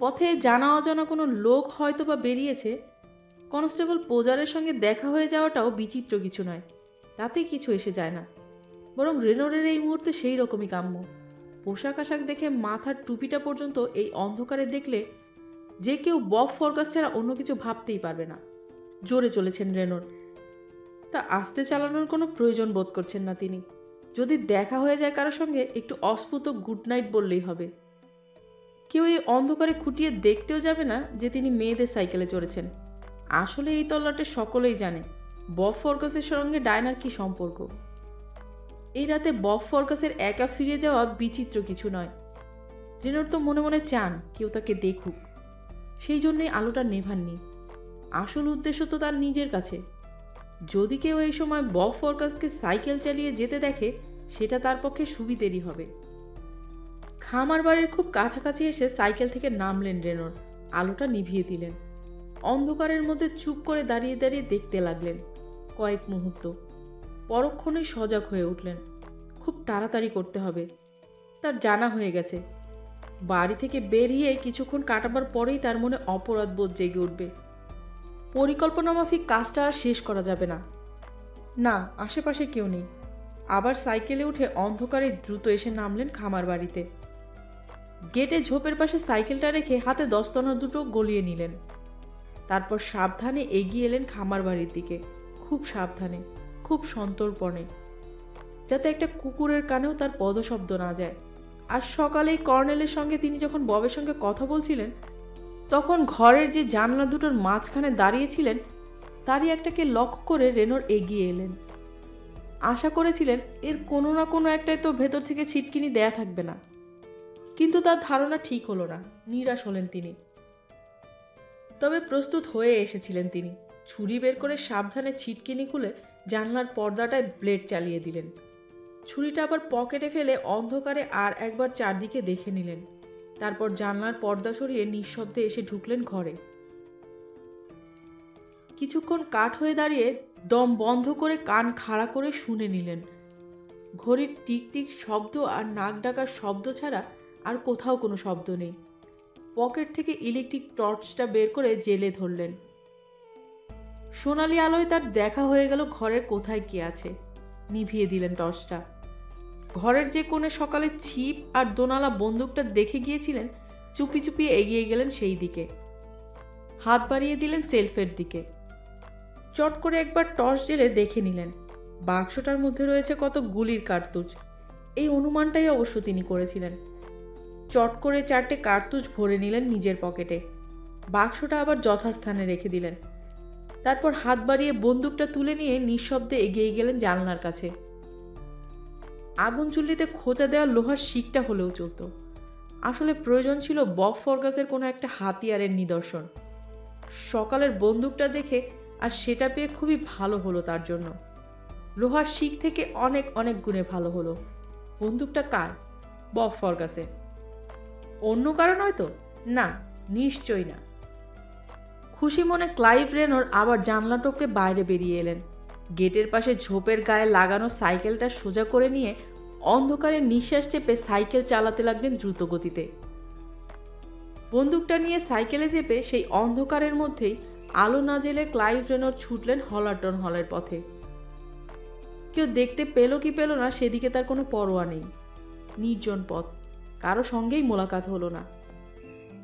পথে জানা অজানা কোনো লোক হয়তো বা বেরিয়েছে। কনস্টেবল পোজারের সঙ্গে দেখা হয়ে যাওয়াটাও বিচিত্র কিছু নয়, তাতে কিছু এসে যায় না। বরং রেনোরের এই মুহূর্তে সেই রকমই কাম্য। পোশাক আশাক দেখে মাথার টুপিটা পর্যন্ত এই অন্ধকারে দেখলে যে কেউ বব ফরকাস ছাড়া অন্য কিছু ভাবতেই পারবে না। জোরে চলেছেন রেনোর, তা আস্তে চালানোর কোনো প্রয়োজন বোধ করছেন না তিনি। যদি দেখা হয়ে যায় কারোর সঙ্গে, একটু অস্ফুট গুড নাইট বললেই হবে। কেউ এই অন্ধকারে খুঁটিয়ে দেখতেও যাবে না যে তিনি মেয়েদের সাইকেলে চড়েছেন। আসলে এই তল্লাটে সকলেই জানে বব ফরকাসের সঙ্গে ডায়নার কি সম্পর্ক। এই রাতে বব ফরকাসের একা ফিরে যাওয়া বিচিত্র কিছু নয়। রেনোর তো মনে মনে চান কেউ তাকে দেখুক, সেই জন্যই আলোটা নেভাননি। আসল উদ্দেশ্য তো তার নিজের কাছে। যদি কেউ এই সময় বব ফরকাসকে সাইকেল চালিয়ে যেতে দেখে, সেটা তার পক্ষে সুবিধেরই হবে। খামার বাড়ির খুব কাছাকাছি এসে সাইকেল থেকে নামলেন রেনোর, আলোটা নিভিয়ে দিলেন। অন্ধকারের মধ্যে চুপ করে দাঁড়িয়ে দাঁড়িয়ে দেখতে লাগলেন কয়েক মুহূর্ত। পরক্ষণেই সজাগ হয়ে উঠলেন। খুব তাড়াতাড়ি করতে হবে। তার জানা হয়ে গেছে বাড়ি থেকে বেরিয়ে কিছুক্ষণ কাটাবার পরেই তার মনে অপরাধ বোধ জেগে উঠবে। পরিকল্পনা মাফিক কাজটা আর শেষ করা যাবে না। না, আশেপাশে কেউ নেই। আবার সাইকেলে উঠে অন্ধকারে দ্রুত এসে নামলেন খামার বাড়িতে। গেটে ঝোপের পাশে সাইকেলটা রেখে হাতে দস্তানা দুটো গলিয়ে নিলেন। তারপর সাবধানে এগিয়ে এলেন খামার বাড়ির দিকে। খুব সাবধানে, খুব সন্তর্পণে, যাতে একটা কুকুরের কানেও তার পদশব্দ না যায়। আর সকালেই কর্নেলের সঙ্গে তিনি যখন ববের সঙ্গে কথা বলছিলেন, তখন ঘরের যে জানলা দুটোর মাঝখানে দাঁড়িয়েছিলেন, তারই একটাকে লক্ষ্য করে রেনোর এগিয়ে এলেন। আশা করেছিলেন এর কোনো না কোনো একটাই তো ভেতর থেকে ছিটকিনি দেয়া থাকবে না। কিন্তু তার ধারণা ঠিক হলো না। নিরাশ হলেন তিনি। তবে প্রস্তুত হয়ে এসেছিলেন তিনি। ছুরি বের করে সাবধানে ছিটকিনি খুলে জানলার পর্দাটায় ব্লেড চালিয়ে দিলেন। ছুরিটা আবার পকেটে ফেলে অন্ধকারে আর একবার চারদিকে দেখে নিলেন। তারপর জানলার পর্দা সরিয়ে নিঃশব্দে এসে ঢুকলেন ঘরে। কিছুক্ষণ কাঠ হয়ে দাঁড়িয়ে দম বন্ধ করে কান খাড়া করে শুনে নিলেন। ঘড়ির টিকটিক শব্দ আর নাক ডাকার শব্দ ছাড়া আর কোথাও কোনো শব্দ নেই। পকেট থেকে ইলেকট্রিক টর্চটা বের করে জেলে ধরলেন। সোনালি আলোয় তার দেখা হয়ে গেল ঘরের কোথায় কি আছে। নিভিয়ে দিলেন টর্চটা। ঘরের যে কোণে সকালে ছিপ আর দোনালা বন্দুকটা দেখে গিয়েছিলেন, চুপি চুপি এগিয়ে গেলেন সেই দিকে। হাত বাড়িয়ে দিলেন সেলফের দিকে। চট করে একবার টর্চ জেলে দেখে নিলেন বাক্সটার মধ্যে রয়েছে কত গুলির কার্তুজ। এই অনুমানটাই অবশ্য তিনি করেছিলেন। চট করে 4টে কার্তুজ ভরে নিলেন নিজের পকেটে। বাক্সটা আবার যথাস্থানে রেখে দিলেন। তারপর হাত বাড়িয়ে বন্দুকটা তুলে নিয়ে নিঃশব্দে এগিয়ে গেলেন জানলার কাছে। আগুন চুল্লিতে খোঁচা দেওয়া লোহার শিকটা হলেও চলত। আসলে প্রয়োজন ছিল বব ফরকাসের কোনো একটা হাতিয়ারের নিদর্শন। সকালের বন্দুকটা দেখে আর সেটা পেয়ে খুবই ভালো হলো তার জন্য। লোহার শিক থেকে অনেক অনেক গুণে ভালো হলো। বন্দুকটা কার? বব ফরকাসের। অন্য কারণ হয়তো? না, নিশ্চয়ই না। খুশি মনে ক্লাইভ রেনোর আবার জানলা টপকে বাইরে বেরিয়ে এলেন। গেটের পাশে ঝোপের গায়ে লাগানো সাইকেলটা সোজা করে নিয়ে অন্ধকারে নিঃশ্বাস চেপে সাইকেল চালাতে লাগলেন দ্রুত গতিতে। বন্দুকটা নিয়ে সাইকেলে চেপে সেই অন্ধকারের মধ্যেই আলো না জেলে ক্লাইভ রেনোর ছুটলেন হলারটন হলের পথে। কেউ দেখতে পেল কি পেল না সেদিকে তার কোনো পরোয়া নেই। নির্জন পথ, কারো সঙ্গেই মোলাকাত হলো না।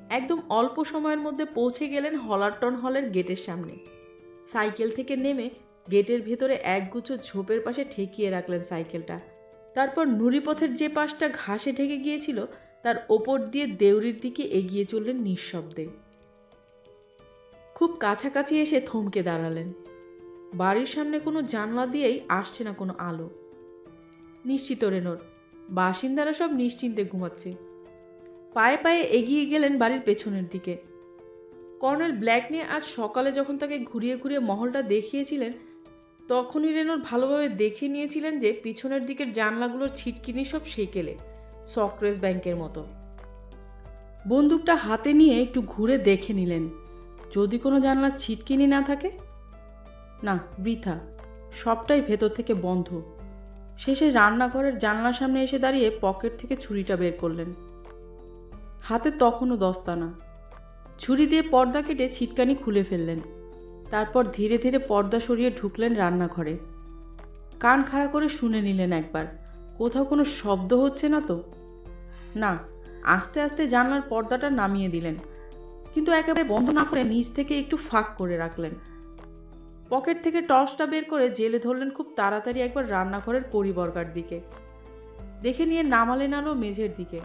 একদম অল্প সময়ের মধ্যে পৌঁছে গেলেন হলারটন হলের গেটের সামনে। সাইকেল থেকে নেমে গেটের ভেতরে একগুচ্ছ ঝোপের পাশে ঠেকিয়ে রাখলেন সাইকেলটা। তারপর নুড়িপথের যে পাশটা ঘাসে ঢেকে গিয়েছিল তার ওপর দিয়ে দেউরির দিকে এগিয়ে চললেন নিঃশব্দে। খুব কাছাকাছি এসে থমকে দাঁড়ালেন। বাড়ির সামনে কোনো জানলা দিয়েই আসছে না কোনো আলো। নিশ্চিত রেনোর, বাসিন্দারা সব নিশ্চিন্তে ঘুমাচ্ছে। পায়ে পায়ে এগিয়ে গেলেন বাড়ির পেছনের দিকে। কর্নেল ব্ল্যাকনি আজ সকালে যখন তাকে ঘুরিয়ে ঘুরিয়ে মহলটা দেখিয়েছিলেন, তখনই রেনোর ভালোভাবে দেখে নিয়েছিলেন যে পিছনের দিকের জানলাগুলোর ছিটকিনি সব সেকেলে, সক্রেস ব্যাংকের মতো। বন্দুকটা হাতে নিয়ে একটু ঘুরে দেখে নিলেন যদি কোনো জানলার ছিটকিনি না থাকে। না, বৃথা, সবটাই ভেতর থেকে বন্ধ। শেষে রান্নাঘরের জানলার সামনে এসে দাঁড়িয়ে পকেট থেকে ছুরিটা বের করলেন। হাতে তখনও দস্তানা। ছুরি দিয়ে পর্দা কেটে ছিটকানি খুলে ফেললেন। তারপর ধীরে ধীরে পর্দা সরিয়ে ঢুকলেন রান্নাঘরে। কান খাড়া করে শুনে নিলেন একবার, কোথাও কোনো শব্দ হচ্ছে না তো। না, আস্তে আস্তে জানলার পর্দাটা নামিয়ে দিলেন, কিন্তু একেবারে বন্ধ না করে নিচ থেকে একটু ফাঁক করে রাখলেন। পকেট থেকে টর্চটা বের করে জেলে ধরলেন খুব তাড়াতাড়ি একবার রান্নাঘরের পরিবর্গার দিকে। দেখে নিয়ে নামালেন আলো মেঝের দিকে।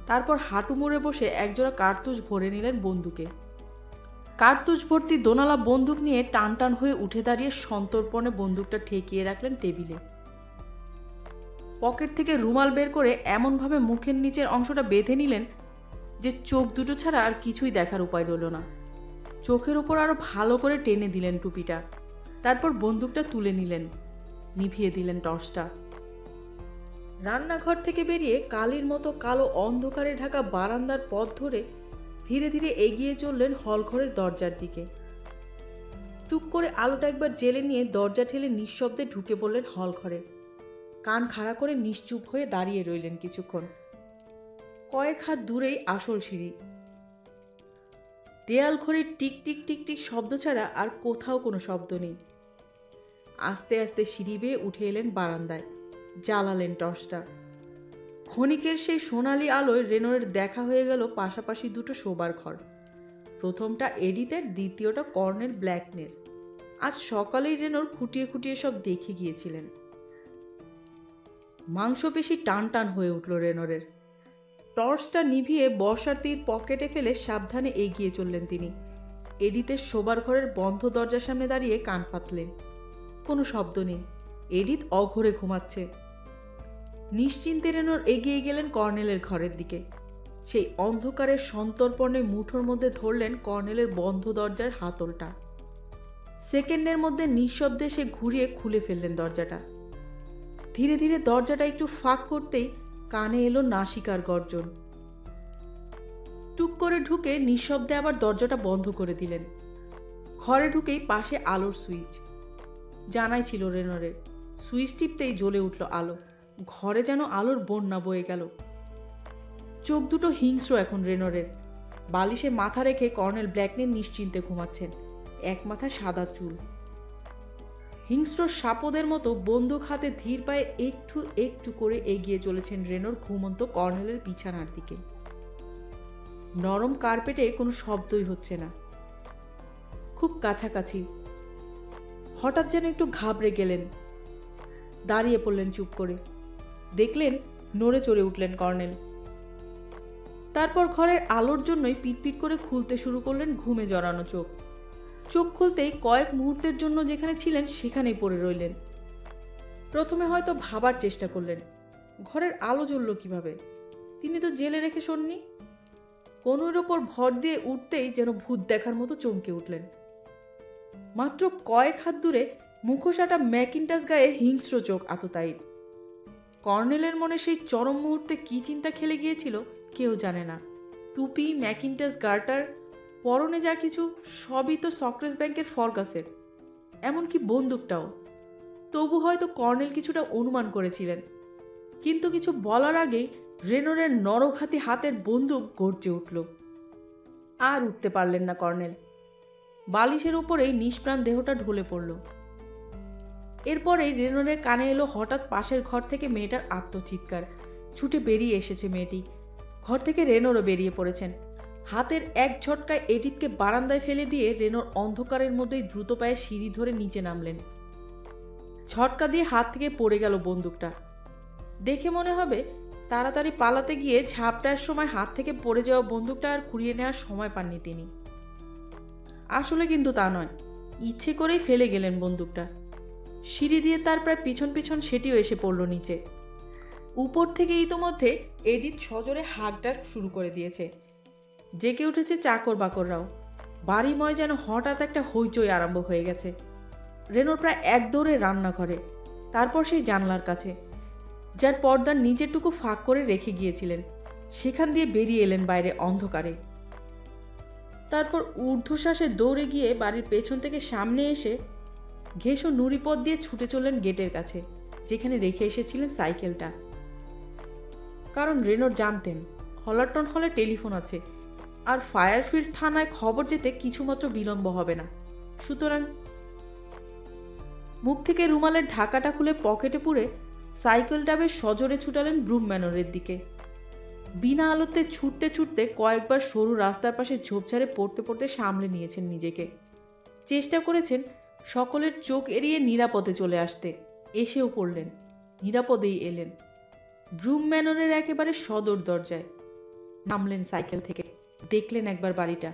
তারপর হাঁটু মুড়ে বসে একজোড়া কার্তুজ ভরে নিলেন বন্দুকে। কার্তুজ ভর্তি দোনালা বন্দুক নিয়ে টান টান হয়ে উঠে দাঁড়িয়ে সন্তর্পণে বন্দুকটা ঠেকিয়ে রাখলেন টেবিলে। পকেট থেকে রুমাল বের করে এমনভাবে মুখের নিচের অংশটা বেঁধে নিলেন যে চোখ দুটো ছাড়া আর কিছুই দেখার উপায় রইল না। চোখের ওপর আরো ভালো করে টেনে দিলেন টুপিটা। তারপর বন্দুকটা তুলে নিলেন, নিভিয়ে দিলেন টর্চটা। রান্নাঘর থেকে বেরিয়ে কালির মতো কালো অন্ধকারে ঢাকা বারান্দার পথ ধরে ধীরে ধীরে এগিয়ে চললেন হলঘরের দরজার দিকে। টুক করে আলোটা একবার জেলে নিয়ে দরজা ঠেলে নিঃশব্দে ঢুকে পড়লেন হলঘরে। কান খাড়া করে নিশ্চুপ হয়ে দাঁড়িয়ে রইলেন কিছুক্ষণ। কয়েক হাত দূরেই আসল সিঁড়ি। দেয়াল ঘড়ির টিক টিক টিক টিক শব্দ ছাড়া আর কোথাও কোনো শব্দ নেই। আস্তে আস্তে সিঁড়ি বেয়ে উঠে এলেন বারান্দায়, জ্বালালেন টর্চটা। ক্ষণিকের সেই সোনালি আলোয় রেনোর দেখা হয়ে গেল পাশাপাশি দুটো শোবার ঘর। প্রথমটা এডিথের, দ্বিতীয়টা কর্নেল ব্ল্যাকনের। আজ সকালেই রেনোর খুঁটিয়ে খুঁটিয়ে সব দেখে গিয়েছিলেন। মাংসপেশি টান টান হয়ে উঠল রেনোরের। টর্চটা নিভিয়ে বর্ষার তীর পকেটে ফেলে সাবধানে এগিয়ে চললেন তিনি। এডিথের শোবার ঘরের বন্ধ দরজার সামনে দাঁড়িয়ে কান পাতলেন। কোনো শব্দ নেই। এডিথ অঘরে ঘুমাচ্ছে। নিশ্চিন্তে রেনোর এগিয়ে গেলেন কর্নেলের ঘরের দিকে। সেই অন্ধকারের সন্তর্পণে মুঠোর মধ্যে ধরলেন কর্নেলের বন্ধ দরজার হাতলটা। সেকেন্ডের মধ্যে নিঃশব্দে সে ঘুরিয়ে খুলে ফেললেন দরজাটা। ধীরে ধীরে দরজাটা একটু ফাঁক করতেই কানে এলো নাসিকার গর্জন। টুক করে ঢুকে নিঃশব্দে আবার দরজাটা বন্ধ করে দিলেন। ঘরে ঢুকেই পাশে আলোর সুইচ। জানাই ছিল রেনোরের। সুইচ টিপতেই জ্বলে উঠল আলো। ঘরে যেন আলোর বন্যা বয়ে গেল। চোখ দুটো হিংস্র এখন রেনোরের। বালিশে মাথা রেখে কর্নেল ব্ল্যাকনের নিশ্চিন্তে ঘুমাচ্ছেন, এক মাথা সাদা চুল। হিংস্র সাপদের মতো বন্দুক হাতে ধীর পায়ে একটু একটু করে এগিয়ে চলেছেন রেনোর ঘুমন্ত কর্নেলের বিছানার দিকে। নরম কার্পেটে কোনো শব্দই হচ্ছে না। খুব কাছাকাছি। হঠাৎ যেন একটু ঘাবড়ে গেলেন। দাঁড়িয়ে পড়লেন চুপ করে। দেখলেন নড়ে চড়ে উঠলেন কর্নেল। তারপর ঘরের আলোর জন্যই পিটপিট করে খুলতে শুরু করলেন ঘুমে জড়ানো চোখ। চোখ খুলতেই কয়েক মুহূর্তের জন্য যেখানে ছিলেন সেখানেই পড়ে রইলেন। প্রথমে হয়তো ভাবার চেষ্টা করলেন, ঘরের আলো জ্বলল কিভাবে? তিনি তো জেলে রেখে শোননি। কনুইয়ের ওপর ভর দিয়ে উঠতেই যেন ভূত দেখার মতো চমকে উঠলেন। মাত্র কয়েক হাত দূরে মুখোশাটা ম্যাকিন্টাস গায়ে হিংস্র চোখ আততায়ীর। কর্নেলের মনে সেই চরম মুহূর্তে কি চিন্তা খেলে গিয়েছিল কেউ জানে না। টুপি, ম্যাকিন্টাস গার্টার, পরনে যা কিছু সবই তো সক্রেস ব্যাংকের ফরকাসের, এমনকি বন্দুকটাও। তবু হয়তো কর্নেল কিছুটা অনুমান করেছিলেন, কিন্তু কিছু বলার আগেই রেনোরের নরঘাতী হাতের বন্দুক গর্জে উঠল। আর উঠতে পারলেন না কর্নেল। বালিশের উপরেই নিষ্প্রাণ দেহটা ঢলে পড়ল। এরপরেই রেনোরের কানে এলো হঠাৎ পাশের ঘর থেকে মেয়েটার আত্মচিৎকার। ছুটে বেরিয়ে এসেছে মেয়েটি। ঘর থেকে রেনোরও বেরিয়ে পড়েছেন। হাতের এক ঝটকায় এডিথকে বারান্দায় ফেলে দিয়ে রেনোর অন্ধকারের মধ্যেই দ্রুত পায়ে সিঁড়ি ধরে নিচে নামলেন। ঝটকা দিয়ে হাত থেকে পড়ে গেল বন্দুকটা। দেখে মনে হবে তাড়াতাড়ি পালাতে গিয়ে ঝাপটার সময় হাত থেকে পড়ে যাওয়া বন্দুকটা আর কুড়িয়ে নেওয়ার সময় পাননি তিনি। আসলে কিন্তু তা নয়, ইচ্ছে করেই ফেলে গেলেন বন্দুকটা। সিঁড়ি দিয়ে তার প্রায় পিছন পিছন সেটিও এসে পড়ল নিচে। উপর থেকে ইতোমধ্যে এডিথ সজোরে হাঁকডাক শুরু করে দিয়েছে। জেগে উঠেছে চাকর বাকররাও। বাড়িময় যেন হঠাৎ একটা হইচই আরম্ভ হয়ে গেছে। রেনোর প্রায় এক দৌড়ে রান্নাঘরে, তারপর সেই জানলার কাছে, যার পর্দার নিচেরটুকু ফাঁক করে রেখে গিয়েছিলেন, সেখান দিয়ে বেরিয়ে এলেন বাইরে অন্ধকারে। তারপর ঊর্ধ্বশ্বাসে দৌড়ে গিয়ে বাড়ির পেছন থেকে সামনে এসে ঘেঁষো নুড়িপথ দিয়ে ছুটে চললেন গেটের কাছে, যেখানে রেখে এসেছিলেন সাইকেলটা। কারণ রেনোর জানতেন হলারটন হলে টেলিফোন আছে, আর ফায়ারফিল্ড থানায় খবর যেতে কিছুমাত্র বিলম্ব হবে না। সুতরাং মুখ থেকে রুমালের ঢাকাটা খুলে পকেটে পুরে সাইকেলটা বেশ সজোরে ছুটালেন ব্রুম ম্যানরের দিকে। বিনা আলোতে ছুটতে ছুটতে কয়েকবার সরু রাস্তার পাশে ঝোপঝাড়ে পড়তে পড়তে সামলে নিয়েছেন নিজেকে। চেষ্টা করেছেন সকলের চোখ এড়িয়ে নিরাপদে চলে আসতে। এসেও পড়লেন, নিরাপদেই এলেন। ব্রুম ম্যানরের একেবারে সদর দরজায় নামলেন সাইকেল থেকে, দেখলেন একবার বাড়িটা।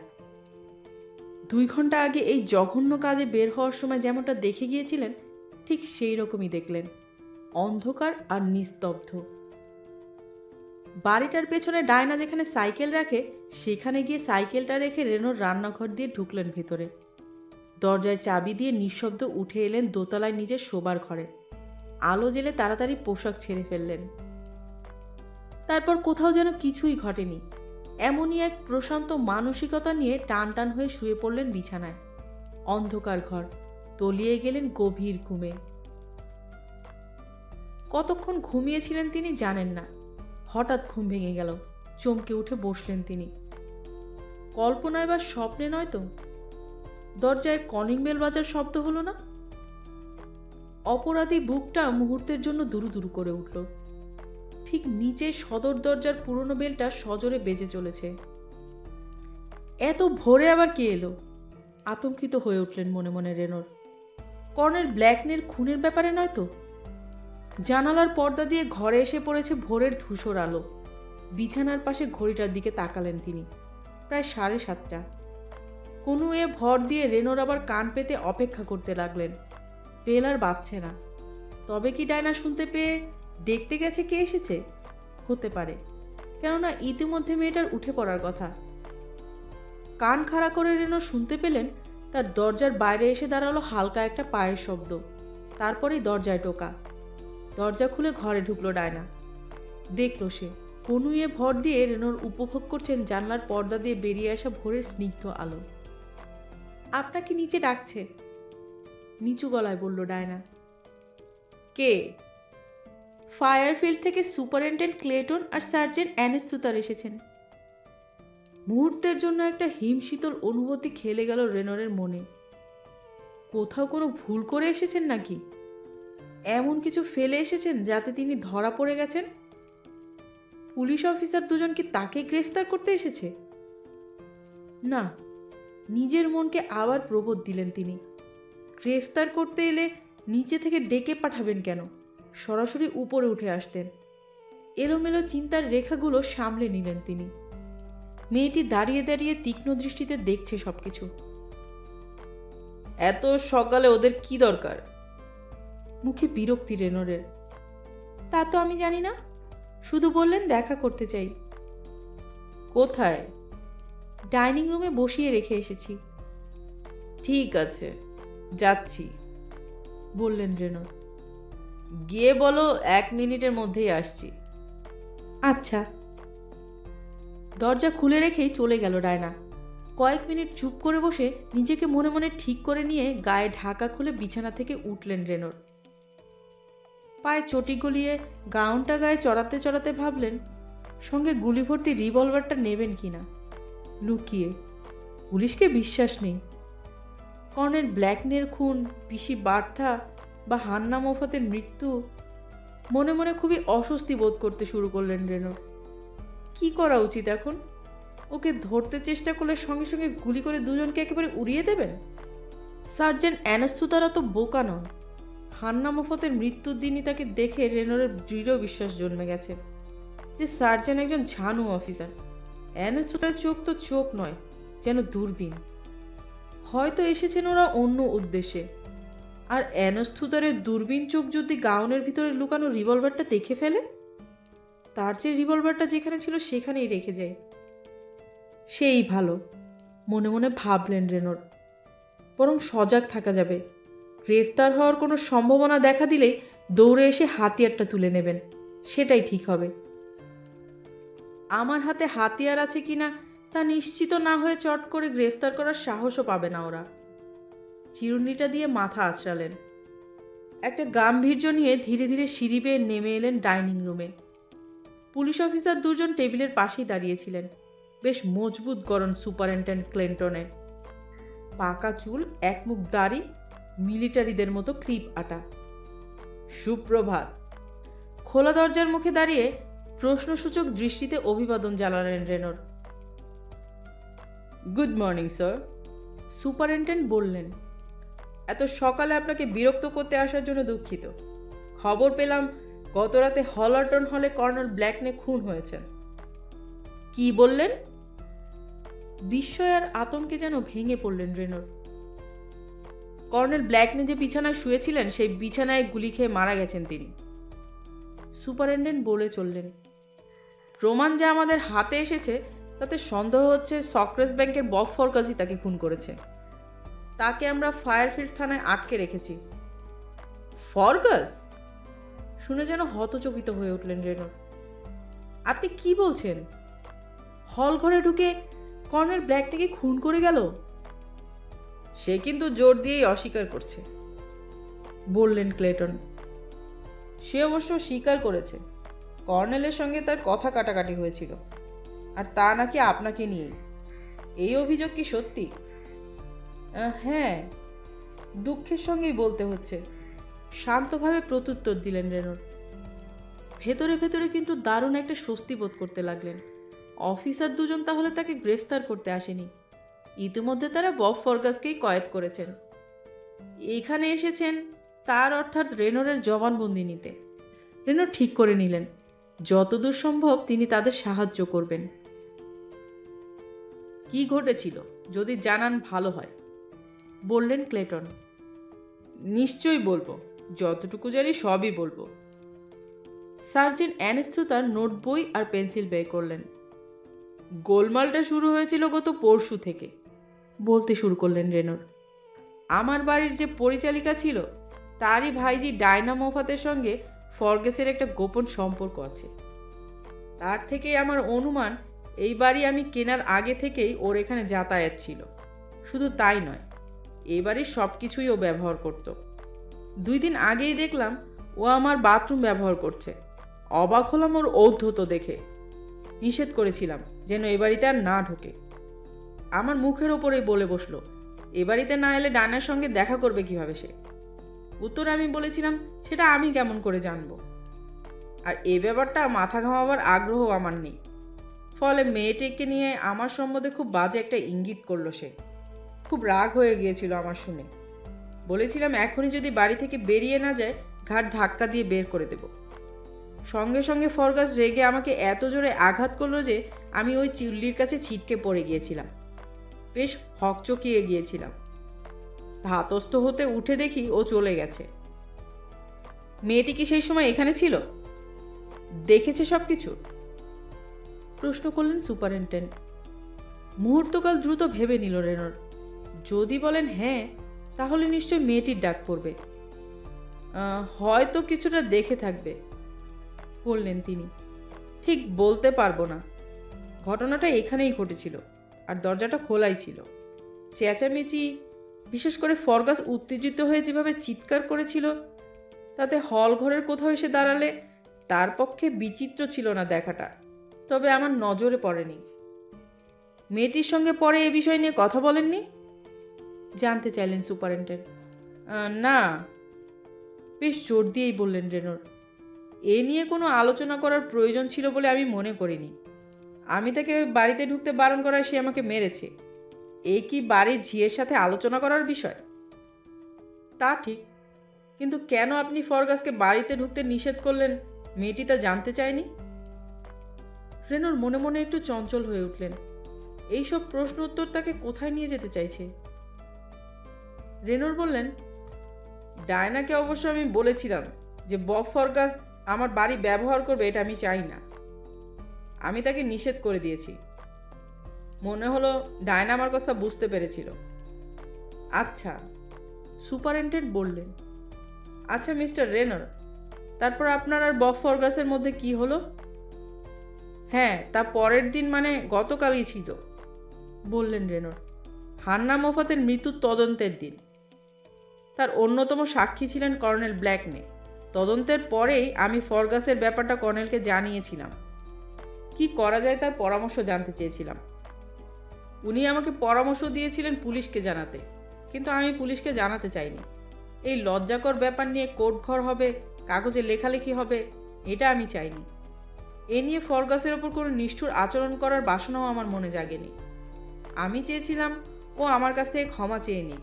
2 ঘন্টা আগে এই জঘন্য কাজে বের হওয়ার সময় যেমনটা দেখে গিয়েছিলেন ঠিক সেই রকমই দেখলেন, অন্ধকার আর নিস্তব্ধ। বাড়িটার পেছনে ডায়না যেখানে সাইকেল রাখে সেখানে গিয়ে সাইকেলটা রেখে রেনোর রান্নাঘর দিয়ে ঢুকলেন ভেতরে। দরজায় চাবি দিয়ে নিঃশব্দ উঠে এলেন দোতলায় নিজের শোবার ঘরে। আলো জেলে তাড়াতাড়ি পোশাক ছেড়ে ফেললেন। তারপর কোথাও যেন কিছুই ঘটেনি, এমনই এক প্রশান্ত মানসিকতা নিয়ে টান টান হয়ে শুয়ে পড়লেন বিছানায়। অন্ধকার ঘর, তলিয়ে গেলেন গভীর ঘুমে। কতক্ষণ ঘুমিয়েছিলেন তিনি জানেন না। হঠাৎ ঘুম ভেঙে গেল, চমকে উঠে বসলেন তিনি। কল্পনায় বা স্বপ্নে নয় তো? দরজায় কলিং বেল বাজার শব্দ হলো না? অপরাধী বুকটা মুহূর্তের জন্য দুরু দুরু করে উঠল। ঠিক নিচে সদর দরজার পুরনো বেলটা সজোরে বেজে চলেছে। এত ভোরে আবার কে এলো? আতঙ্কিত হয়ে উঠলেন মনে মনে রেনোর। কর্নেল ব্ল্যাকনের খুনের ব্যাপারে নয় তো? জানালার পর্দা দিয়ে ঘরে এসে পড়েছে ভোরের ধূসর আলো। বিছানার পাশে ঘড়িটার দিকে তাকালেন তিনি। প্রায় 7:30। কোনো ভর দিয়ে রেনোর আবার কান পেতে অপেক্ষা করতে লাগলেন। বেল আর বাজছে না। তবে কি ডায়না শুনতে পেয়ে দেখতে গেছে কে এসেছে? হতে পারে, কেননা ইতিমধ্যে মেয়েটার উঠে পড়ার কথা। কান খাড়া করে রেনো শুনতে পেলেন তার দরজার বাইরে এসে দাঁড়ালো হালকা একটা পায়ের শব্দ। তারপরেই দরজায় টোকা। দরজা খুলে ঘরে ঢুকলো ডায়না। দেখল সে কনুয়ে ভর দিয়ে রেনোর উপভোগ করছেন জানলার পর্দা দিয়ে বেরিয়ে আসা ভোরের স্নিগ্ধ আলো। আপনাকে নিচে ডাকছে, নিচু গলায় বলল ডায়না। কে? ফায়ারফিল্ড থেকে সুপারিনটেন্ডেন্ট ক্লেটন আর সার্জেন্ট অ্যানেস্তুতার এসেছেন। মুহূর্তের জন্য একটা হিমশীতল অনুভূতি খেলে গেল রেনোরের মনে। কোথাও কোনো ভুল করে এসেছেন নাকি? এমন কিছু ফেলে এসেছেন যাতে তিনি ধরা পড়ে গেছেন? পুলিশ অফিসার দুজন কি তাকে গ্রেফতার করতে এসেছে? না, নিজের মনকে আবার প্রবোধ দিলেন তিনি। গ্রেফতার করতে এলে নিচে থেকে ডেকে পাঠাবেন কেন? সরাসরি উপরে উঠে আসতেন। এলোমেলো চিন্তার রেখাগুলো সামলে নিলেন তিনি। মেয়েটি দাঁড়িয়ে দাঁড়িয়ে তীক্ষ্ণ দৃষ্টিতে দেখছে সবকিছু। এত সকালে ওদের কি দরকার? মুখে বিরক্তি রেনোরের। তা তো আমি জানি না, শুধু বললেন দেখা করতে চাই। কোথায়? ডাইনিং রুমে বসিয়ে রেখে এসেছি। ঠিক আছে, যাচ্ছি, বললেন রেনো। গিয়ে বলো 1 মিনিটের মধ্যেই আসছি। আচ্ছা। দরজা খুলে রেখেই চলে গেল ডায়না। কয়েক মিনিট চুপ করে বসে নিজেকে মনে মনে ঠিক করে নিয়ে গায়ে ঢাকা খুলে বিছানা থেকে উঠলেন রেনোর। পায়ে চটি গলিয়ে গাউনটা গায়ে চড়াতে চড়াতে ভাবলেন সঙ্গে গুলি ভর্তি রিভলভারটা নেবেন কিনা। লুকিয়ে, পুলিশকে বিশ্বাস নেই। কর্নেল ব্ল্যাকনের খুন, পিসি বার্থা বা হান্না মোফাতের মৃত্যু, মনে মনে খুবই অস্বস্তি বোধ করতে শুরু করলেন রেনো। কি করা উচিত এখন? ওকে ধরতে চেষ্টা করলে সঙ্গে সঙ্গে গুলি করে দুজনকে একেবারে উড়িয়ে দেবেন? সার্জেন্ট অ্যানেস্তুতারা তো বোকা নন। হান্না মোফাতের মৃত্যুর দিনই তাকে দেখে রেনোরের দৃঢ় বিশ্বাস জন্মে গেছে যে সার্জেন্ট একজন ঝানু অফিসার। অ্যানেস্তুতার চোখ তো চোখ নয়, যেন দূরবীন। হয়তো এসেছেন ওরা অন্য উদ্দেশ্যে। আর অ্যানেস্তুতারের দূরবীন চোখ যদি গাউনের ভিতরে লুকানো রিভলভারটা দেখে ফেলে, তার যে রিভলভারটা যেখানে ছিল সেখানেই রেখে যায়। সেই ভালো, মনে মনে ভাবলেন রেনোর। বরং সজাগ থাকা যাবে। গ্রেফতার হওয়ার কোনো সম্ভাবনা দেখা দিলেই দৌড়ে এসে হাতিয়ারটা তুলে নেবেন, সেটাই ঠিক হবে। আমার হাতে হাতিয়ার আছে কিনা তা নিশ্চিত না হয়ে চট করে গ্রেফতার করার সাহসও পাবে না ওরা। চিরুনিটা দিয়ে মাথা আঁচড়ালেন। একটা গাম্ভীর্য নিয়ে ধীরে ধীরে সিঁড়ি বেয়ে নেমে এলেন ডাইনিং রুমে। পুলিশ অফিসার দুজন টেবিলের পাশেই দাঁড়িয়েছিলেন। বেশ মজবুত গড়ন সুপারিনটেন্ডেন্ট ক্লিনটনের। পাকা চুল, একমুখ দাড়ি, মিলিটারিদের মতো ক্লিপ আটা। সুপ্রভাত। খোলা দরজার মুখে দাঁড়িয়ে প্রশ্নসূচক দৃষ্টিতে অভিবাদন জানালেন রেনর। গুড মর্নিং স্যার, সুপারিনটেন্ডেন্ট বললেন। এত সকালে আপনাকে বিরক্ত করতে আসার জন্য দুঃখিত। খবর পেলাম গত রাতে হলারটন হলে কর্নেল ব্ল্যাকনে খুন হয়েছেন। কি বললেন? বিস্ময় আর আতঙ্কে যেন ভেঙে পড়লেন রেনর। কর্নেল ব্ল্যাকনে যে বিছানায় শুয়েছিলেন সেই বিছানায় গুলি খেয়ে মারা গেছেন তিনি, সুপারিনটেন্ডেন্ট বলে চললেন। প্রমাণ যা আমাদের হাতে এসেছে তাতে সন্দেহ হচ্ছে সক্রেস ব্যাংকের বব ফরগাসই তাকে খুন করেছে। তাকে আমরা ফায়ারফিল্ড থানায় আটকে রেখেছি। ফরগাস? শুনে যেন হতচকিত হয়ে উঠলেন রেনর। আপনি কি বলছেন? হল ঘরে ঢুকে কর্নেল ব্ল্যাকটাকে খুন করে গেল? সে কিন্তু জোর দিয়েই অস্বীকার করছে, বললেন ক্লেটন। সে অবশ্য স্বীকার করেছে কর্নেলের সঙ্গে তার কথা কাটাকাটি হয়েছিল, আর তা নাকি আপনাকে নিয়েই। এই অভিযোগ কি সত্যি? হ্যাঁ, দুঃখের সঙ্গেই বলতে হচ্ছে, শান্তভাবে প্রত্যুত্তর দিলেন রেনর। ভেতরে ভেতরে কিন্তু দারুণ একটা স্বস্তি বোধ করতে লাগলেন। অফিসার দুজন তাহলে তাকে গ্রেফতার করতে আসেনি, ইতিমধ্যে তারা বব ফরগাসকেই কয়েদ করেছেন। এখানে এসেছেন তার অর্থাৎ রেনরের জবানবন্দি নিতে। রেনর ঠিক করে নিলেন যতদূর সম্ভব তিনি তাদের সাহায্য করবেন। কি ঘটেছিল যদি জানান ভালো হয়, বললেন ক্লেটন। নিশ্চয়ই বলবো, যতটুকু জানি সবই বলবো। সার্জেন্ট অ্যানেস্থু তার নোট বই আর পেন্সিল বের করলেন। গোলমালটা শুরু হয়েছিল গত পরশু থেকে, বলতে শুরু করলেন রেনর। আমার বাড়ির যে পরিচালিকা ছিল তারই ভাইজি ডায়না মোফাতের সঙ্গে ফরগেসের একটা গোপন সম্পর্ক আছে। তার থেকেই আমার অনুমান এই বাড়ি আমি কেনার আগে থেকেই ওর এখানে যাতায়াত ছিল। শুধু তাই নয়, এই বাড়ির সব কিছুই ও ব্যবহার করত। 2 দিন আগেই দেখলাম ও আমার বাথরুম ব্যবহার করছে। অবাক হলাম ওর ঔদ্ধত্য দেখে। নিষেধ করেছিলাম যেন এ বাড়িতে আর না ঢোকে। আমার মুখের ওপরেই বলে বসলো, এ বাড়িতে না এলে ডায়নার সঙ্গে দেখা করবে কিভাবে সে। উত্তরে আমি বলেছিলাম সেটা আমি কেমন করে জানবো, আর এ ব্যাপারটা মাথা ঘামাবার আগ্রহ আমার নেই। ফলে মেয়েটিকে নিয়ে আমার সম্বন্ধে খুব বাজে একটা ইঙ্গিত করলো সে। খুব রাগ হয়ে গিয়েছিল আমার শুনে। বলেছিলাম এখনই যদি বাড়ি থেকে বেরিয়ে না যায় ঘাট ধাক্কা দিয়ে বের করে দেব। সঙ্গে সঙ্গে ফরগাস রেগে আমাকে এত জোরে আঘাত করলো যে আমি ওই চিল্লির কাছে ছিটকে পড়ে গিয়েছিলাম। বেশ হকচকিয়ে গিয়েছিলাম। ধাতস্থ হতে উঠে দেখি ও চলে গেছে। মেয়েটি কি সেই সময় এখানে ছিল? দেখেছে সব কিছু? প্রশ্ন করলেন সুপারিনটেন্ডেন্ট। মুহূর্তকাল দ্রুত ভেবে নিল রেনর। যদি বলেন হ্যাঁ, তাহলে নিশ্চয় মেয়েটির ডাক পড়বে। হয়তো কিছুটা দেখে থাকবে, বললেন তিনি। ঠিক বলতে পারবো না। ঘটনাটা এখানেই ঘটেছিল, আর দরজাটা খোলাই ছিল। চেঁচামেচি, বিশেষ করে ফরগাস উত্তেজিত হয়ে যেভাবে চিৎকার করেছিল, তাতে হল ঘরের কোথাও এসে দাঁড়ালে তার পক্ষে বিচিত্র ছিল না দেখাটা। তবে আমার নজরে পড়েনি। মেয়েটির সঙ্গে পরে এ বিষয় নিয়ে কথা বলেননি, জানতে চাইলেন সুপারিনটেন্ডেন্ট। না, বেশ জোর দিয়েই বললেন রেনর। এ নিয়ে কোনো আলোচনা করার প্রয়োজন ছিল বলে আমি মনে করিনি। আমি তাকে বাড়িতে ঢুকতে বারণ করায় সে আমাকে মেরেছে। এ কি বাড়ির ঝিয়ের সাথে আলোচনা করার বিষয়? তা ঠিক, কিন্তু কেন আপনি ফরগাসকে বাড়িতে ঢুকতে নিষেধ করলেন মেয়েটি তা জানতে চায়নি? রেনর মনে মনে একটু চঞ্চল হয়ে উঠলেন। এইসব প্রশ্ন উত্তর তাকে কোথায় নিয়ে যেতে চাইছে। রেনর বললেন, ডায়নাকে অবশ্য আমি বলেছিলাম যে বব ফরগাস আমার বাড়ি ব্যবহার করবে এটা আমি চাই না। আমি তাকে নিষেধ করে দিয়েছি। মনে হলো ডায়না আমার কথা বুঝতে পেরেছিল। আচ্ছা, সুপারিনটেন্ডেন্ট বললেন। আচ্ছা মিস্টার রেনর, তারপর আপনার আর বব ফরগাসের মধ্যে কি হলো? হ্যাঁ, তা পরের দিন মানে গতকালই ছিল, বললেন রেনর। হান্না মোফাতের মৃত্যুর তদন্তের দিন। তার অন্যতম সাক্ষী ছিলেন কর্নেল ব্ল্যাকনে। তদন্তের পরেই আমি ফরগাসের ব্যাপারটা কর্নেলকে জানিয়েছিলাম। কি করা যায় তার পরামর্শ জানতে চেয়েছিলাম। উনি আমাকে পরামর্শ দিয়েছিলেন পুলিশকে জানাতে, কিন্তু আমি পুলিশকে জানাতে চাইনি। এই লজ্জাকর ব্যাপার নিয়ে কোর্টঘর হবে, কাগজে লেখালেখি হবে, এটা আমি চাইনি। এ নিয়ে ফরগাসের ওপর কোনো নিষ্ঠুর আচরণ করার বাসনাও আমার মনে জাগেনি। আমি চেয়েছিলাম ও আমার কাছ থেকে ক্ষমা চেয়ে নিই,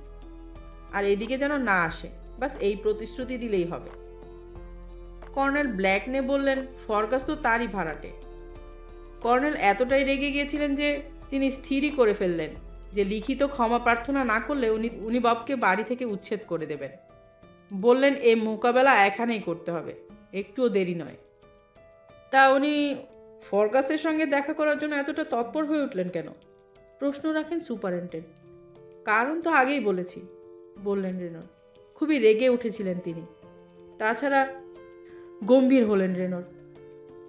আর এদিকে যেন না আসে, বাস এই প্রতিশ্রুতি দিলেই হবে। কর্নেল ব্ল্যাকনে বললেন, ফরগাস তো তারই ভাড়াটে। কর্নেল এতটাই রেগে গিয়েছিলেন যে তিনি স্থিরই করে ফেললেন যে লিখিত ক্ষমা প্রার্থনা না করলে উনি ববকে বাড়ি থেকে উচ্ছেদ করে দেবেন। বললেন এ মোকাবেলা এখানেই করতে হবে, একটুও দেরি নয়। তা উনি ফরগাসের সঙ্গে দেখা করার জন্য এতটা তৎপর হয়ে উঠলেন কেন? প্রশ্ন রাখেন সুপারিনটেন্ডেন্ট। কারণ তো আগেই বলেছি, বললেন রেনর। খুবই রেগে উঠেছিলেন তিনি। তাছাড়া গম্ভীর হলেন রেনর।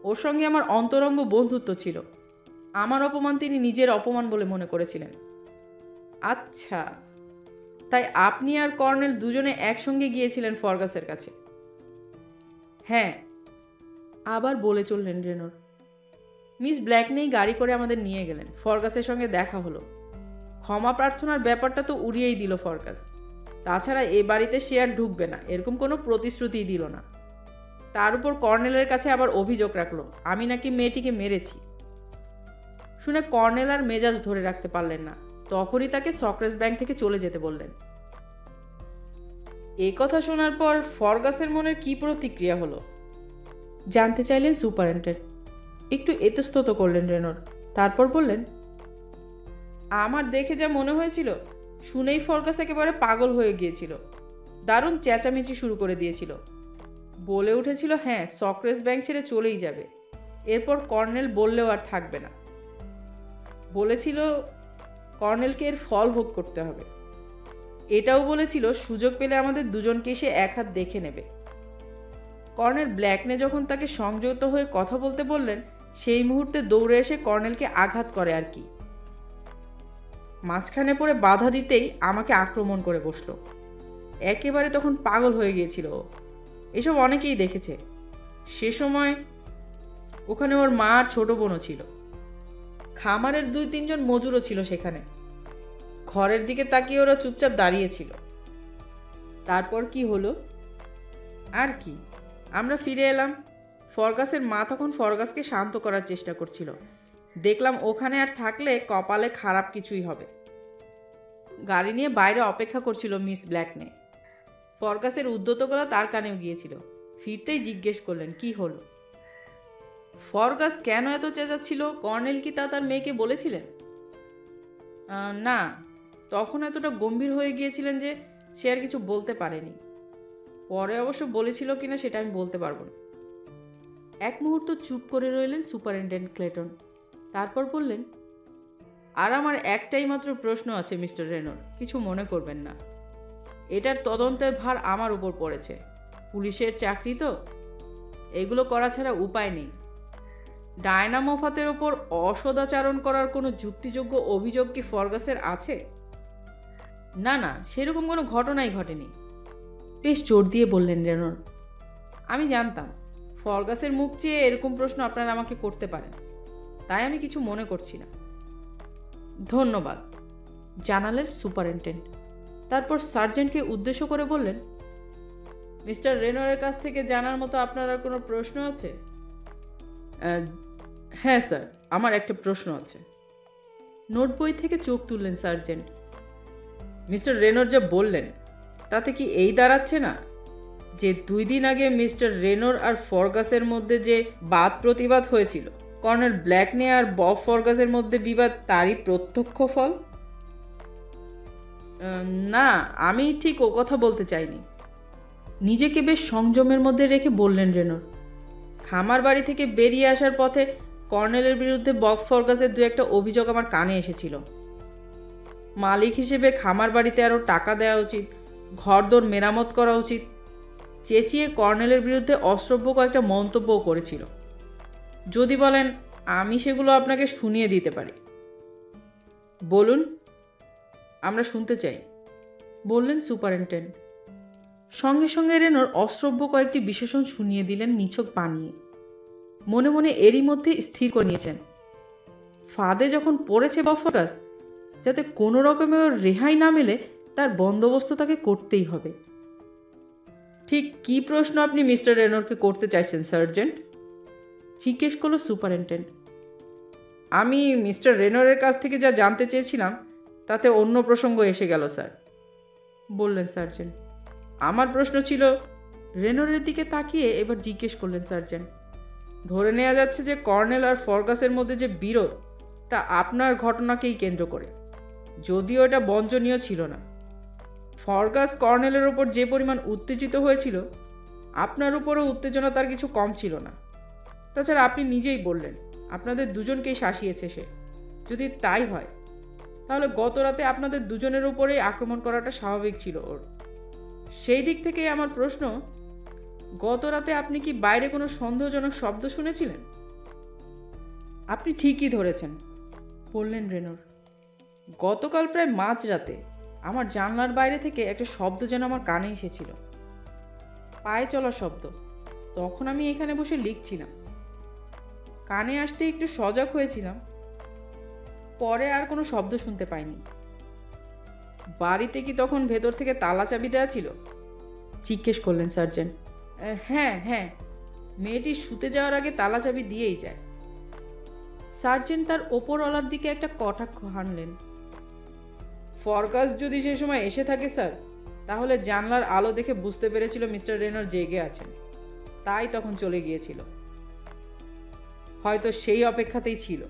ওর সঙ্গে আমার অন্তরঙ্গ বন্ধুত্ব ছিল। আমার অপমান তিনি নিজের অপমান বলে মনে করেছিলেন। আচ্ছা, তাই আপনি আর কর্নেল দুজনে একসঙ্গে গিয়েছিলেন ফরগাসের কাছে? হ্যাঁ, আবার বলে চললেন রেনর। মিস ব্ল্যাকনেই গাড়ি করে আমাদের নিয়ে গেলেন। ফরগাসের সঙ্গে দেখা হলো। ক্ষমা প্রার্থনার ব্যাপারটা তো উড়িয়েই দিল ফরগাস। তাছাড়া এ বাড়িতে সে আর ঢুকবে না, এরকম কোনো প্রতিশ্রুতিই দিল না। তার উপর কর্নেলের কাছে আবার অভিযোগ রাখলো আমি নাকি মেয়েটিকে মেরেছি। শুনে কর্নেল আর মেজাজ ধরে রাখতে পারলেন না। তখনই তাকে সক্রেস ব্যাংক থেকে চলে যেতে বললেন। এই কথা শোনার পর ফরগাসের মনের কি প্রতিক্রিয়া হলো জানতে চাইলেন সুপারিনটেন্ডেন্ট। একটু ইতস্তত করলেন রেনর। তারপর বললেন, আমার দেখে যা মনে হয়েছিল, শুনেই ফরগাস একেবারে পাগল হয়ে গিয়েছিল। দারুণ চেঁচামেচি শুরু করে দিয়েছিল। বলে উঠেছিল হ্যাঁ, সক্রেস ব্যাংক ছেড়ে চলেই যাবে। এরপর কর্নেল বললেও আর থাকবে না। বলেছিল কর্নেলকে এর ফল ভোগ করতে হবে। এটাও বলেছিল সুযোগ পেলে আমাদের দুজনকে সে এক হাত দেখে নেবে। কর্নেল ব্ল্যাকনে যখন তাকে সংযত হয়ে কথা বলতে বললেন, সেই মুহূর্তে দৌড়ে এসে কর্নেলকে আঘাত করে আর কি। মাঝখানে পড়ে বাধা দিতেই আমাকে আক্রমণ করে বসলো। একেবারে তখন পাগল হয়ে গিয়েছিল ও। এসব অনেকেই দেখেছে। সে সময় ওখানে ওর মা আর ছোট বোনও ছিল। খামারের 2-3 জন মজুরও ছিল সেখানে। ঘরের দিকে তাকিয়ে ওরা চুপচাপ দাঁড়িয়েছিল। তারপর কি হলো? আর কি, আমরা ফিরে এলাম। ফরগাসের মা তখন ফরগাসকে শান্ত করার চেষ্টা করছিল। দেখলাম ওখানে আর থাকলে কপালে খারাপ কিছুই হবে। গাড়ি নিয়ে বাইরে অপেক্ষা করছিল মিস ব্ল্যাকনে। ফরগাসের উদ্যত গলা তার কানেও গিয়েছিল। ফিরতেই জিজ্ঞেস করলেন, কি হলো? ফরগাস কেন এত চেঁচাচ্ছিল? কর্নেল কি তা তার মেয়েকে বলেছিলেন? না, তখন এতটা গম্ভীর হয়ে গিয়েছিলেন যে সে আর কিছু বলতে পারেনি। পরে অবশ্য বলেছিল কিনা সেটা আমি বলতে পারবো না। এক মুহূর্ত চুপ করে রইলেন সুপারিনটেন্ডেন্ট ক্লেটন। তারপর বললেন, আর আমার একটাই মাত্র প্রশ্ন আছে মিস্টার রেনর, কিছু মনে করবেন না। এটার তদন্তের ভার আমার উপর পড়েছে। পুলিশের চাকরি তো, এগুলো করা ছাড়া উপায় নেই। ডায়না মোফাতের ওপর অসদাচরণ করার কোনো যুক্তিযোগ্য অভিযোগ কি ফরগাসের আছে? না না, সেরকম কোনো ঘটনাই ঘটেনি। বেশ জোর দিয়ে বললেন রেনর। আমি জানতাম ফরগাসের মুখ চেয়ে এরকম প্রশ্ন আপনারা আমাকে করতে পারেন, তাই আমি কিছু মনে করছি না। ধন্যবাদ, জানালেন সুপারিনটেন্ডেন্ট। তারপর সার্জেন্টকে উদ্দেশ্য করে বললেন, মিস্টার রেনরের কাছ থেকে জানার মতো আপনার আর কোনো প্রশ্ন আছে? হ্যাঁ স্যার, আমার একটা প্রশ্ন আছে। নোট বই থেকে চোখ তুললেন সার্জেন্ট। মিস্টার রেনর যা বললেন তাতে কি এই দাঁড়াচ্ছে না যে 2 দিন আগে মিস্টার রেনর আর ফরগাসের মধ্যে যে বাদ প্রতিবাদ হয়েছিল, কর্নেল ব্ল্যাকনে আর বব ফরগাসের মধ্যে বিবাদ তারই প্রত্যক্ষ ফল? না, আমি ঠিক ও কথা বলতে চাইনি। নিজেকে বেশ সংযমের মধ্যে রেখে বললেন রেনর। খামার বাড়ি থেকে বেরিয়ে আসার পথে কর্নেলের বিরুদ্ধে বব ফরগাসের 2-1টা অভিযোগ আমার কানে এসেছিল। মালিক হিসেবে খামার বাড়িতে আরও টাকা দেওয়া উচিত, ঘরদোর মেরামত করা উচিত, চেঁচিয়ে কর্নেলের বিরুদ্ধে অশ্রব্য কয়েকটা মন্তব্যও করেছিল। যদি বলেন আমি সেগুলো আপনাকে শুনিয়ে দিতে পারি। বলুন, আমরা শুনতে চাই, বললেন সুপারিনটেন্ডেন্ট। সঙ্গে সঙ্গে রেনর অশ্রব্য কয়েকটি বিশেষণ শুনিয়ে দিলেন নিছক বানিয়ে। মনে মনে এরই মধ্যে স্থির করে নিয়েছেন, ফাঁদে যখন পড়েছে বব ফরগাস, যাতে কোনো রকমের রেহাই না মেলে তার বন্দোবস্ত তাকে করতেই হবে। ঠিক কী প্রশ্ন আপনি মিস্টার রেনরকে করতে চাইছেন সার্জেন্ট? জিজ্ঞেস করলো সুপারিনটেন্ডেন্ট। আমি মিস্টার রেনরের কাছ থেকে যা জানতে চেয়েছিলাম তাতে অন্য প্রসঙ্গ এসে গেল স্যার, বললেন সার্জেন্ট। আমার প্রশ্ন ছিল, রেনরের দিকে তাকিয়ে এবার জিজ্ঞেস করলেন সার্জেন্ট, ধরে নেওয়া যাচ্ছে যে কর্নেল আর ফরগাসের মধ্যে যে বিরোধ তা আপনার ঘটনাকেই কেন্দ্র করে, যদিও এটা বঞ্চনীয় ছিল না। ফরগাস কর্নেলের ওপর যে পরিমাণ উত্তেজিত হয়েছিল, আপনার উপরও উত্তেজনা তার কিছু কম ছিল না। তাছাড়া আপনি নিজেই বললেন আপনাদের দুজনকেই শাসিয়েছে সে। যদি তাই হয় তাহলে গত রাতে আপনাদের দুজনের উপরেই আক্রমণ করাটা স্বাভাবিক ছিল ওর। সেই দিক থেকে আমার প্রশ্ন, গত রাতে আপনি কি বাইরে কোনো সন্দেহজনক শব্দ শুনেছিলেন? আপনি ঠিকই ধরেছেন, বললেন রেনর। গতকাল প্রায় মাঝরাতে আমার জানলার বাইরে থেকে একটা শব্দ যেন আমার কানে এসেছিল, পায়ে চলার শব্দ। তখন আমি এখানে বসে লিখছিলাম, কানে আসতে একটু সজাগ হয়েছিলাম, পরে আর কোনো শব্দ শুনতে পাইনি। বাড়িতে কি তখন ভেতর থেকে তালা চাবি দেওয়া ছিল? জিজ্ঞেস করলেন সার্জেন্ট। হ্যাঁ হ্যাঁ, মেয়েটি শুতে যাওয়ার আগে তালা চাবি দিয়েই যায়। সার্জেন্ট তার ওপরওয়ালার দিকে একটা কটাক্ষ হানলেন। ফরগাস যদি সে সময় এসে থাকে স্যার, তাহলে জানলার আলো দেখে বুঝতে পেরেছিল মিস্টার রেনর জেগে আছেন, তাই তখন চলে গিয়েছিল। হয়তো সেই অপেক্ষাতেই ছিল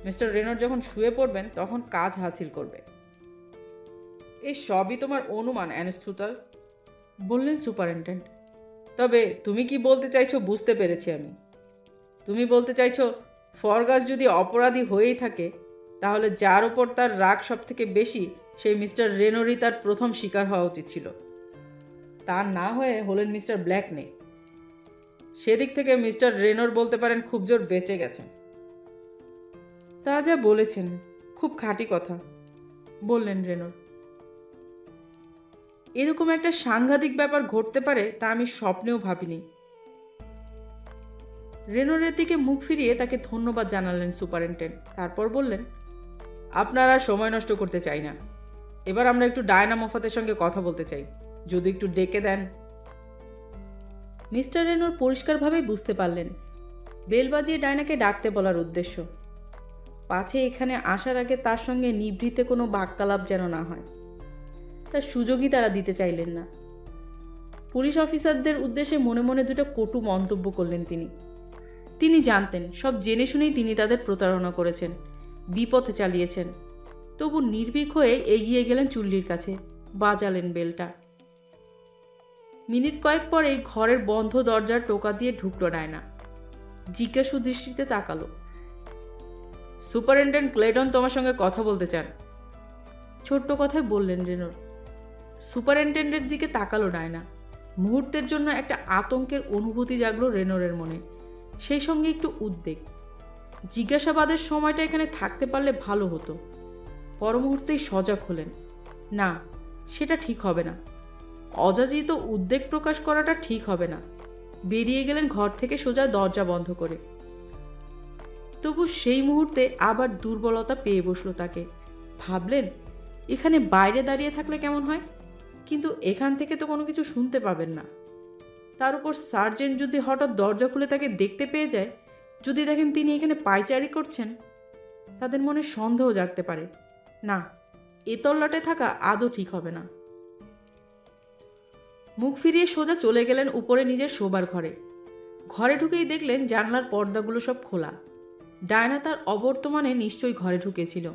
মিস্টার রেনর যখন শুয়ে পড়বেন তখন কাজ হাসিল করবে। এই সবই তোমার অনুমান অ্যানস্ট্রুতাল, বললেন সুপারিনটেন্ডেন্ট। তবে তুমি কি বলতে চাইছো বুঝতে পেরেছি আমি। তুমি বলতে চাইছো ফরগাস যদি অপরাধী হয়েই থাকে, তাহলে যার ওপর তার রাগ সব থেকে বেশি সেই মিস্টার রেনরই তার প্রথম শিকার হওয়া উচিত ছিল। তা না হয়ে হলেন মিস্টার ব্ল্যাকনে। সেদিক থেকে মিস্টার রেনর বলতে পারেন খুব জোর বেঁচে গেছেন। তা যা বলেছেন, খুব খাঁটি কথা, বললেন রেনর। এরকম একটা সাংঘাতিক ব্যাপার ঘটতে পারে তা আমি স্বপ্নেও ভাবিনি। রেনরের দিকে মুখ ফিরিয়ে তাকে ধন্যবাদ জানালেন সুপারিনটেন্ডেন্ট। তারপর বললেন, আপনারা সময় নষ্ট করতে চাই না, এবার আমরা একটু ডায়না মোফাতের সঙ্গে কথা বলতে চাই, যদি একটু ডেকে দেন। মিস্টার রেনর পরিষ্কারভাবেই বুঝতে পারলেন বেল বাজিয়ে ডায়নাকে ডাকতে বলার উদ্দেশ্য, পাছে এখানে আসার আগে তার সঙ্গে নিভৃতে কোনো বাক্যালাপ যেন না হয়। তার সুযোগই তারা দিতে চাইলেন না। পুলিশ অফিসারদের উদ্দেশ্যে মনে মনে দুটো কটু মন্তব্য করলেন তিনি জানতেন সব জেনে শুনেই তিনি তাদের প্রতারণা করেছেন, বিপথে চালিয়েছেন। তবু নির্ভীক হয়ে এগিয়ে গেলেন চুল্লির কাছে, বাজালেন বেলটা। মিনিট কয়েক পরেই ঘরের বন্ধ দরজার টোকা দিয়ে ঢুকল ডায়না। জিজ্ঞাসু দৃষ্টিতে তাকালো। সুপারিনটেন্ডেন্ট ক্লেটন তোমার সঙ্গে কথা বলতে চান, ছোট্ট কথায় বললেন রেনর। সুপারিনটেন্ডেন্টের দিকে তাকালো ডায়না। মুহূর্তের জন্য একটা আতঙ্কের অনুভূতি জাগলো রেনরের মনে, সেই সঙ্গে একটু উদ্বেগ। জিজ্ঞাসাবাদের সময়টা এখানে থাকতে পারলে ভালো হতো। পর মুহূর্তেই সজাগ হলেন, না, সেটা ঠিক হবে না। অযাচিত উদ্বেগ প্রকাশ করাটা ঠিক হবে না। বেরিয়ে গেলেন ঘর থেকে সোজা দরজা বন্ধ করে। তবু সেই মুহূর্তে আবার দুর্বলতা পেয়ে বসলো তাকে। ভাবলেন, এখানে বাইরে দাঁড়িয়ে থাকলে কেমন হয়, কিন্তু এখান থেকে তো কোনো কিছু শুনতে পাবেন না। তার উপর সার্জেন্ট যদি হঠাৎ দরজা খুলে তাকে দেখতে পেয়ে যায়, যদি দেখেন তিনি এখানে পায়চারি করছেন, তাদের মনে সন্দেহ জাগতে পারে। না, এ তল্লাটে থাকা আদৌ ঠিক হবে না। মুখ ফিরিয়ে সোজা চলে গেলেন উপরে নিজের শোবার ঘরে। ঘরে ঢুকেই দেখলেন জানলার পর্দাগুলো সব খোলা। ডায়না তার অবর্তমানে নিশ্চয়ই ঘরে ঢুকেছিল।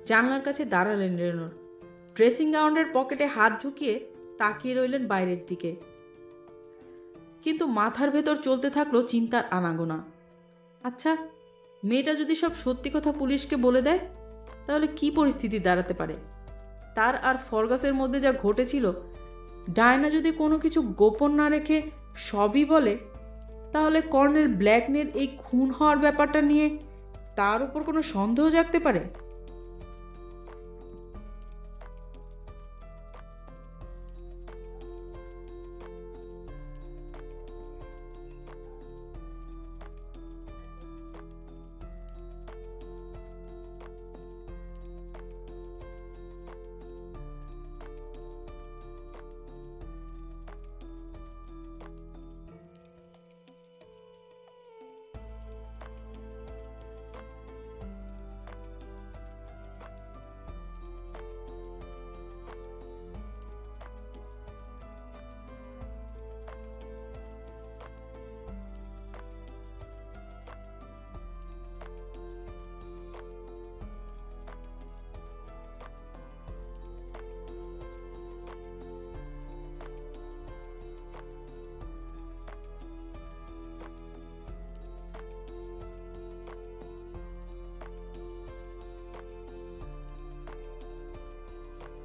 জানলার কাছে দাঁড়ালেন রেনর। ড্রেসিং গাউনের পকেটে হাত ঢুকিয়ে তাকিয়ে রইলেন বাইরের দিকে। কিন্তু মাথার ভেতর চলতে থাকলো চিন্তার আনাগোনা। আচ্ছা, মেয়েটা যদি সব সত্যি কথা পুলিশকে বলে দেয়, তাহলে কি পরিস্থিতি দাঁড়াতে পারে? তার আর ফরগাসের মধ্যে যা ঘটেছিল, ডায়না যদি কোনো কিছু গোপন না রেখে সবই বলে, তাহলে কর্নেল ব্ল্যাকনের এই খুন হওয়ার ব্যাপারটা নিয়ে তার উপর কোনো সন্দেহ জাগতে পারে।